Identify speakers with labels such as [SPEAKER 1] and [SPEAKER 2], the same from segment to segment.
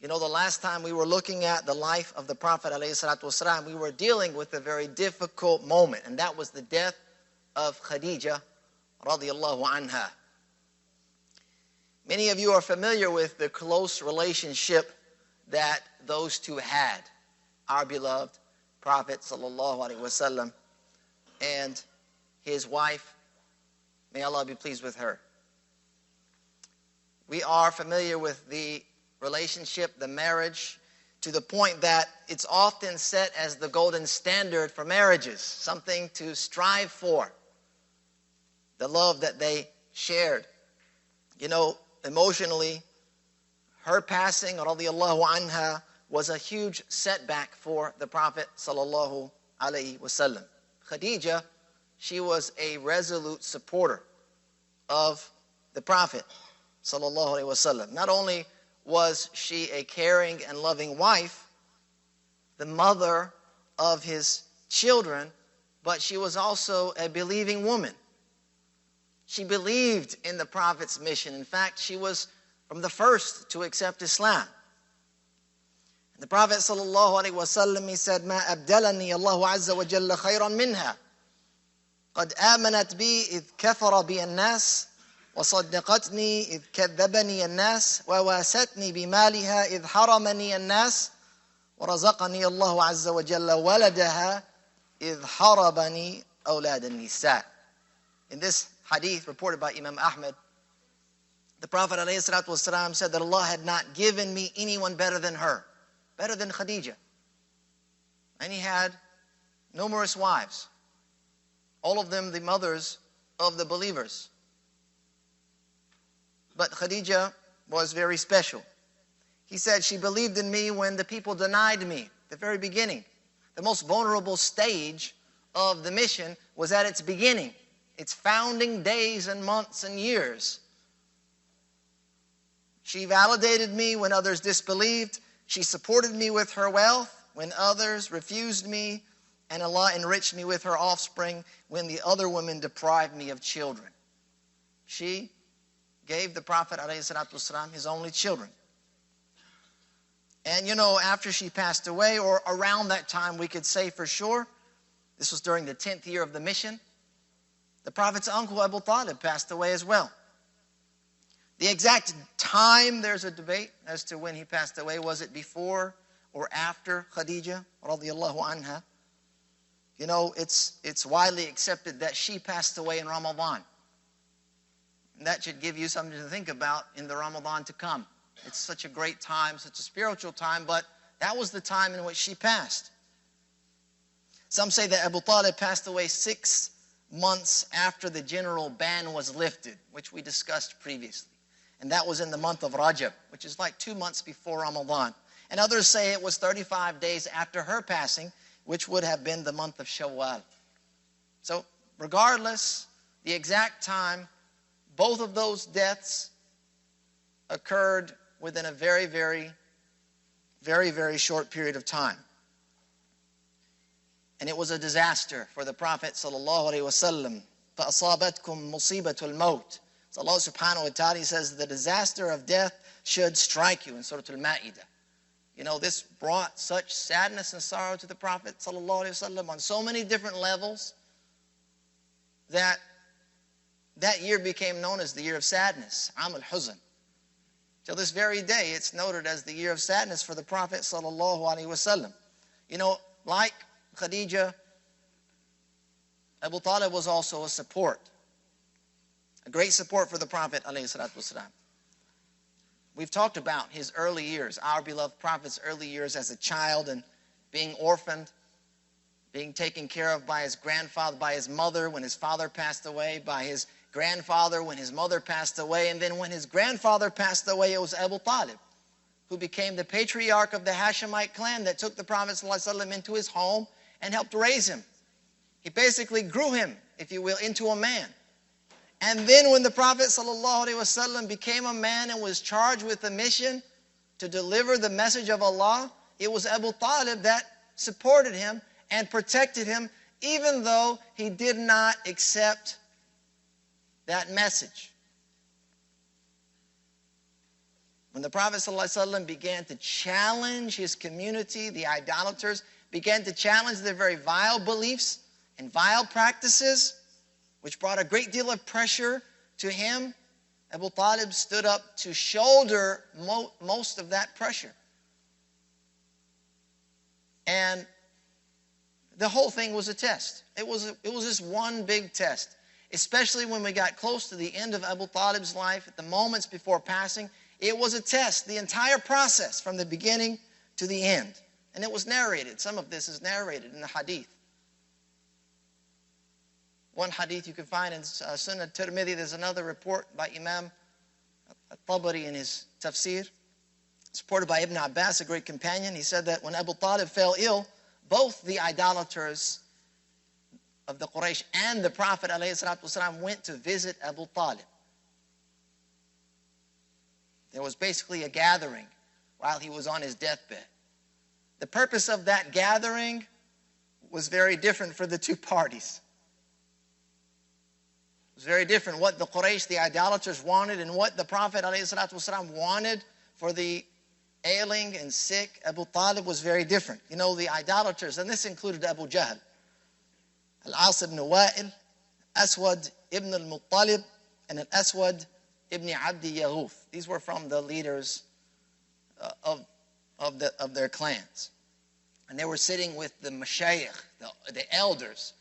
[SPEAKER 1] You know, the last time we were looking at the life of the Prophet ﷺ, we were dealing with a very difficult moment, and that was the death of Khadija radiallahu anha. Many of you are familiar with the close relationship that those two had, our beloved Prophet ﷺ and his wife, may Allah be pleased with her. We are familiar with the relationship, the marriage, to the point that it's often set as the golden standard for marriages, something to strive for, the love that they shared. You know, emotionally, her passing, radiallahu anha, was a huge setback for the Prophet sallallahu alaihi wasallam. Khadija, she was a resolute supporter of the Prophet sallallahu alaihi wasallam. Not only was she a caring and loving wife, the mother of his children, but she was also a believing woman. She believed in the Prophet's mission. In fact, she was from the first to accept Islam. The Prophet sallallahu alaihi wasallam, he said, "Ma abdalani Allahu azza wa jalla khayran minha. قد آمنت بي إذ كفر بي الناس وصدقتني إذ كذبني الناس وواستني بمالها إذ حرمني الناس ورزقني الله عز وجل ولدها إذ حرمني أولاد النساء." In this hadith reported by Imam Ahmad, the Prophet ﷺ said that Allah had not given me anyone better than her, better than Khadija. And he had numerous wives, all of them the mothers of the believers. But Khadija was very special. He said she believed in me when the people denied me, the very beginning. The most vulnerable stage of the mission was at its beginning, its founding days and months and years. She validated me when others disbelieved. She supported me with her wealth when others refused me. And Allah enriched me with her offspring when the other women deprived me of children. She gave the Prophet ﷺ his only children. And you know, after she passed away, or around that time we could say for sure, this was during the 10th year of the mission, the Prophet's uncle Abu Talib passed away as well. The exact time, there's a debate as to when he passed away. Was it before or after Khadija radiallahu anha? You know, it's widely accepted that she passed away in Ramadan. And that should give you something to think about in the Ramadan to come. It's such a great time, such a spiritual time, but that was the time in which she passed. Some say that Abu Talib passed away 6 months after the general ban was lifted, which we discussed previously. And that was in the month of Rajab, which is like 2 months before Ramadan. And others say it was 35 days after her passing, which would have been the month of Shawwal. So regardless, the exact time, both of those deaths occurred within a very, very, very, very short period of time. And it was a disaster for the Prophet sallallahu alaihi wasallam. فَأَصَابَتْكُمْ مُصِيبَةُ الْمَوْتِ. So Allah subhanahu wa ta'ala, He says the disaster of death should strike you in Surah Al-Ma'idah. You know, this brought such sadness and sorrow to the Prophet sallallahu alaihi wasallam on so many different levels that year became known as the year of sadness, Am al-Huzn. Till this very day, it's noted as the year of sadness for the Prophet sallallahu alaihi wasallam. You know, like Khadija, Abu Talib was also a support, a great support for the Prophet alayhi salatu wasalam. We've talked about his early years, our beloved Prophet's early years as a child and being orphaned, being taken care of by his grandfather, by his mother when his father passed away, by his grandfather when his mother passed away, and then when his grandfather passed away, it was Abu Talib who became the patriarch of the Hashemite clan that took the Prophet ﷺ into his home and helped raise him. He basically grew him, if you will, into a man. And then when the Prophet ﷺ became a man and was charged with the mission to deliver the message of Allah, it was Abu Talib that supported him and protected him, even though he did not accept that message. When the Prophet ﷺ began to challenge his community, the idolaters, began to challenge their very vile beliefs and vile practices, which brought a great deal of pressure to him, Abu Talib stood up to shoulder most of that pressure. And the whole thing was a test. It was this one big test, especially when we got close to the end of Abu Talib's life, at the moments before passing. It was a test, the entire process from the beginning to the end. And it was narrated. Some of this is narrated in the hadith. One hadith you can find in Sunnah Tirmidhi. There's another report by Imam al-Tabari in his tafsir. It's reported by Ibn Abbas, a great companion. He said that when Abu Talib fell ill, both the idolaters of the Quraysh and the Prophet ﷺ went to visit Abu Talib. There was basically a gathering while he was on his deathbed. The purpose of that gathering was very different for the two parties. It was very different. What the Quraysh, the idolaters, wanted and what the Prophet ﷺ wanted for the ailing and sick Abu Talib was very different. You know, the idolaters, and this included Abu Jahl, Al-As ibn Wa'il, Aswad ibn al-Muttalib, and Al-Aswad ibn Abdi Yaghuf. These were from the leaders of their clans. And they were sitting with the mashayikh, the elders.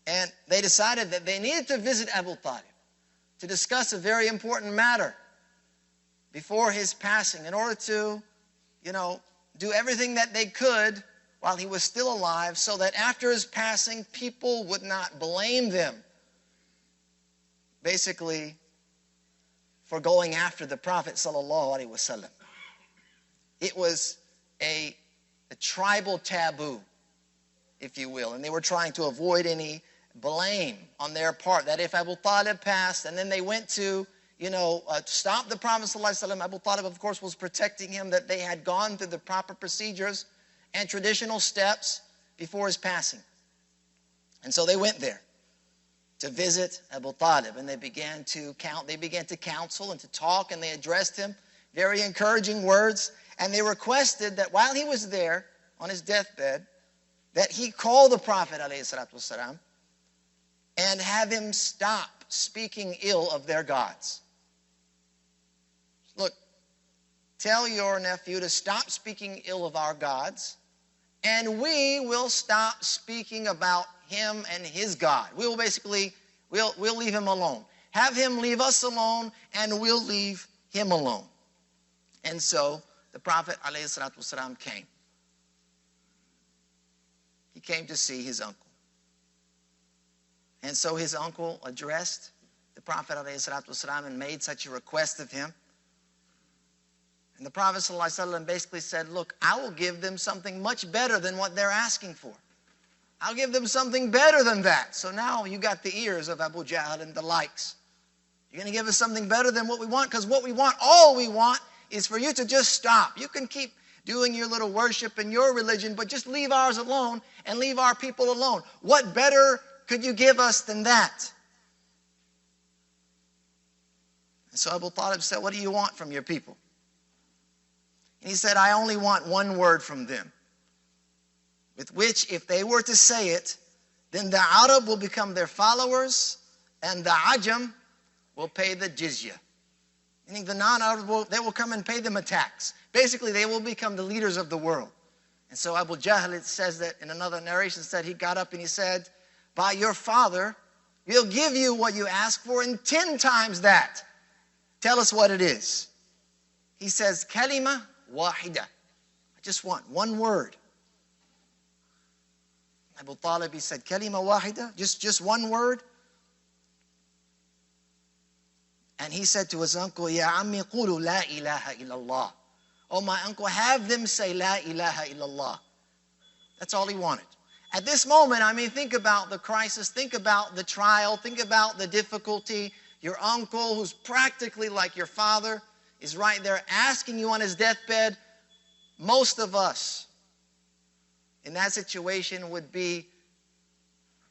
[SPEAKER 1] And they decided that they needed to visit Abu Talib to discuss a very important matter before his passing in order to, do everything that they could while he was still alive so that after his passing, people would not blame them, basically, for going after the Prophet ﷺ. It was a tribal taboo, if you will, and they were trying to avoid any blame on their part, that if Abu Talib passed and then they went to, stop the Prophet ﷺ, Abu Talib, of course, was protecting him, that they had gone through the proper procedures and traditional steps before his passing. And so they went there to visit Abu Talib, and they began to counsel and to talk, and they addressed him very encouraging words, and they requested that while he was there on his deathbed, that he call the Prophet ﷺ and have him stop speaking ill of their gods. Look, tell your nephew to stop speaking ill of our gods, and we will stop speaking about him and his God. We'll leave him alone. Have him leave us alone, and we'll leave him alone. And so the Prophet ﷺ came. He came to see his uncle. And so his uncle addressed the Prophet ﷺ and made such a request of him. And the Prophet ﷺ basically said, look, I will give them something much better than what they're asking for. I'll give them something better than that. So now you got the ears of Abu Jahl and the likes. You're going to give us something better than what we want? Because what we want, all we want, is for you to just stop. You can keep doing your little worship and your religion, but just leave ours alone and leave our people alone. What better could you give us than that? And so Abu Talib said, what do you want from your people? And he said, I only want one word from them, with which, if they were to say it, then the Arab will become their followers, and the Ajam will pay the jizya. Meaning the non-Arab they will come and pay them a tax. Basically, they will become the leaders of the world. And so Abu Jahl, it says that in another narration, said he got up and he said, by your father, we'll give you what you ask for and 10 times that. Tell us what it is. He says, kalima wahida. I just want one word. Abu Talib, he said, kalima wahida, just one word. And he said to his uncle, Ya ammi qulu la ilaha illallah. Oh, my uncle, have them say la ilaha illallah. That's all he wanted. At this moment, think about the crisis, think about the trial, think about the difficulty. Your uncle, who's practically like your father, is right there asking you on his deathbed. Most of us in that situation would be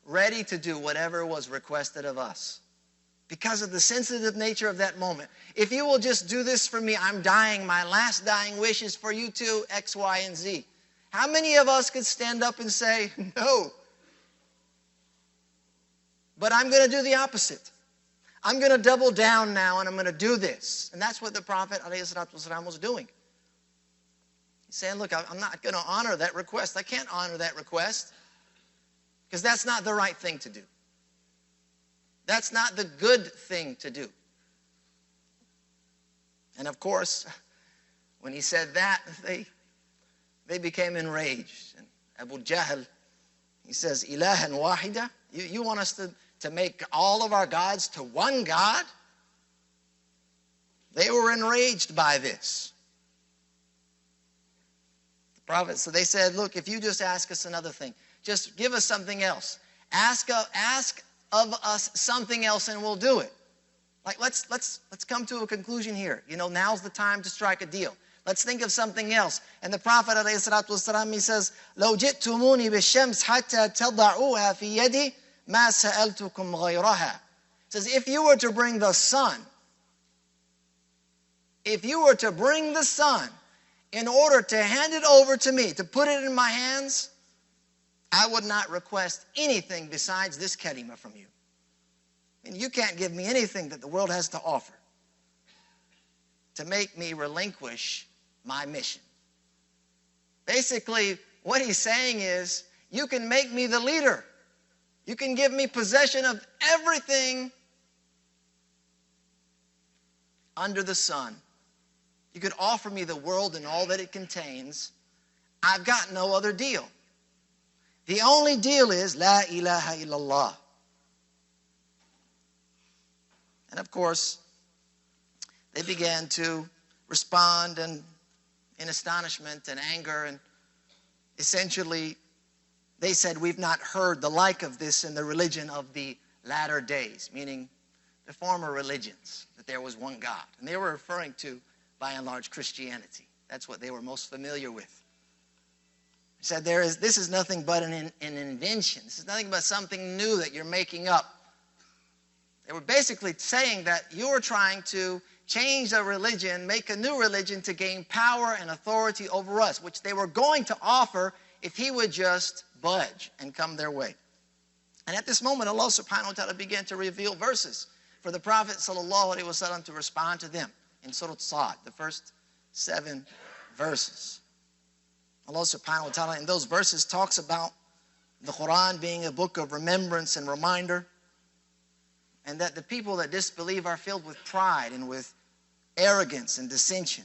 [SPEAKER 1] ready to do whatever was requested of us. because of the sensitive nature of that moment. If you will just do this for me, I'm dying. My last dying wish is for you too, X, Y, and Z. How many of us could stand up and say, no? But I'm going to do the opposite. I'm going to double down now and I'm going to do this. And that's what the Prophet ﷺ was doing. He's saying, look, I'm not going to honor that request. I can't honor that request because that's not the right thing to do. That's not the good thing to do. And of course, when he said that, they became enraged. And Abu Jahl, he says, Ilahan wahida? You want us to make all of our gods to one God? They were enraged by this. The Prophet, so they said, look, if you just ask us another thing, just give us something else. Ask of us something else and we'll do it. Like let's come to a conclusion here. You know, now's the time to strike a deal. Let's think of something else. And the Prophet ﷺ, he says, لو جئتموني بالشمس حتى تضعوها في يدي ما سألتكم غيرها. It says, if you were to bring the sun, in order to hand it over to me, to put it in my hands, I would not request anything besides this kalima from you. I mean, you can't give me anything that the world has to offer to make me relinquish my mission. Basically, what he's saying is, you can make me the leader. You can give me possession of everything under the sun. You could offer me the world and all that it contains. I've got no other deal. The only deal is La ilaha illallah. And of course, they began to respond in astonishment and anger. And essentially, they said, we've not heard the like of this in the religion of the latter days, meaning the former religions, that there was one God. And they were referring to, by and large, Christianity. That's what they were most familiar with. He said, this is nothing but an invention. This is nothing but something new that you're making up. They were basically saying that you were trying to change a religion, make a new religion to gain power and authority over us, which they were going to offer if he would just budge and come their way. And at this moment, Allah subhanahu wa ta'ala began to reveal verses for the Prophet sallallahu alaihi wasallam to respond to them in Surah Sad, the first 7 verses. Allah subhanahu wa ta'ala in those verses talks about the Quran being a book of remembrance and reminder, and that the people that disbelieve are filled with pride and with arrogance and dissension.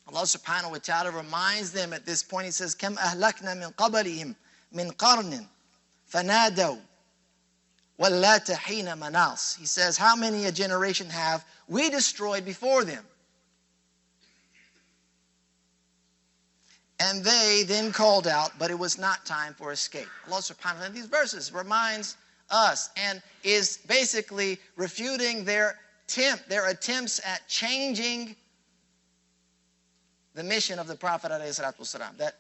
[SPEAKER 1] Allah subhanahu wa ta'ala reminds them at this point. He says, كَمْ أَهْلَكْنَا مِنْ قَبَلِهِمْ مِنْ قَرْنٍ فَنَادَوْا وَاللَّاتَ حِينَ مَنَاصٍ. He says, how many a generation have we destroyed before them? And they then called out, but it was not time for escape. Allah subhanahu wa ta'ala, these verses reminds us and is basically refuting their attempts at changing the mission of the Prophet ﷺ. That,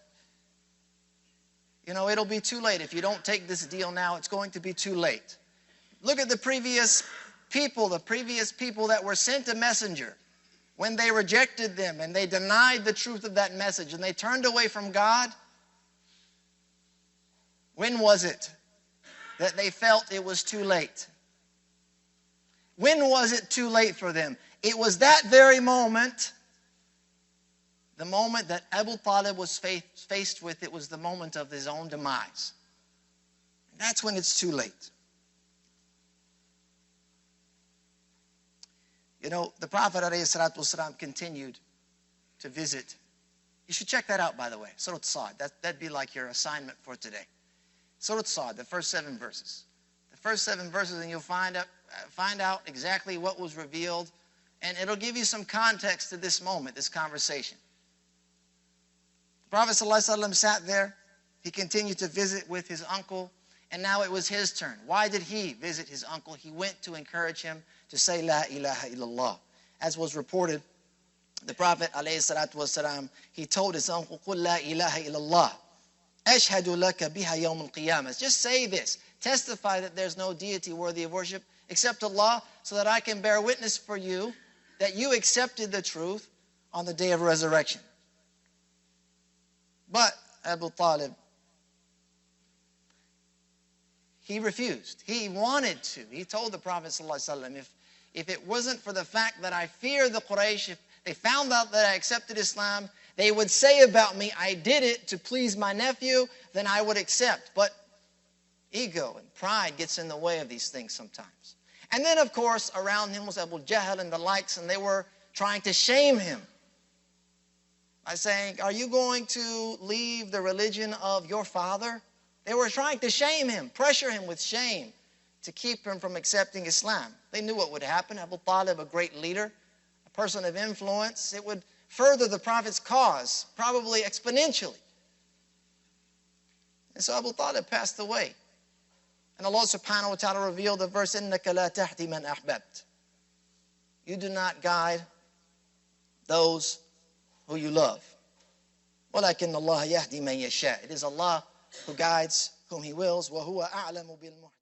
[SPEAKER 1] you know, it'll be too late. If you don't take this deal now, it's going to be too late. Look at the previous people that were sent a messenger. When they rejected them and they denied the truth of that message and they turned away from God, when was it that they felt it was too late? When was it too late for them? It was that very moment, the moment that Abu Talib was faced with. It was the moment of his own demise. That's when it's too late. You know, the Prophet ﷺ continued to visit. You should check that out, by the way. Surah Sad. That'd be like your assignment for today. Surah Sad, the first 7 verses. The first 7 verses, and you'll find out exactly what was revealed, and it'll give you some context to this moment, this conversation. The Prophet ﷺ sat there. He continued to visit with his uncle, and now it was his turn. Why did he visit his uncle? He went to encourage him to say La ilaha illallah. As was reported, the Prophet ﷺ, he told his uncle, قُلْ لَا إِلَهَ إِلَّا اللَّهِ أَشْهَدُ لَكَ بِهَا يَوْمَ الْقِيَامَةِ. Just say this. Testify that there's no deity worthy of worship except Allah, so that I can bear witness for you that you accepted the truth on the day of resurrection. But Abu Talib, he refused. He wanted to. He told the Prophet ﷺ, if it wasn't for the fact that I fear the Quraysh, if they found out that I accepted Islam, they would say about me, I did it to please my nephew, then I would accept. But ego and pride gets in the way of these things sometimes. And then, of course, around him was Abu Jahl and the likes, and they were trying to shame him by saying, are you going to leave the religion of your father? They were trying to shame him, pressure him with shame to keep him from accepting Islam. They knew what would happen. Abu Talib, a great leader, a person of influence, it would further the Prophet's cause, probably exponentially. And so Abu Talib passed away. And Allah subhanahu wa ta'ala revealed the verse, إِنَّكَ لَا تَهْدِي مَنْ أَحْبَبْتَ. You do not guide those who you love. وَلَكِنَّ اللَّهَ يَهْدِي مَنْ يَشَاءُ. It is Allah who guides whom He wills. وَهُوَ أَعْلَمُ بِالْمُهْتَدِينَ.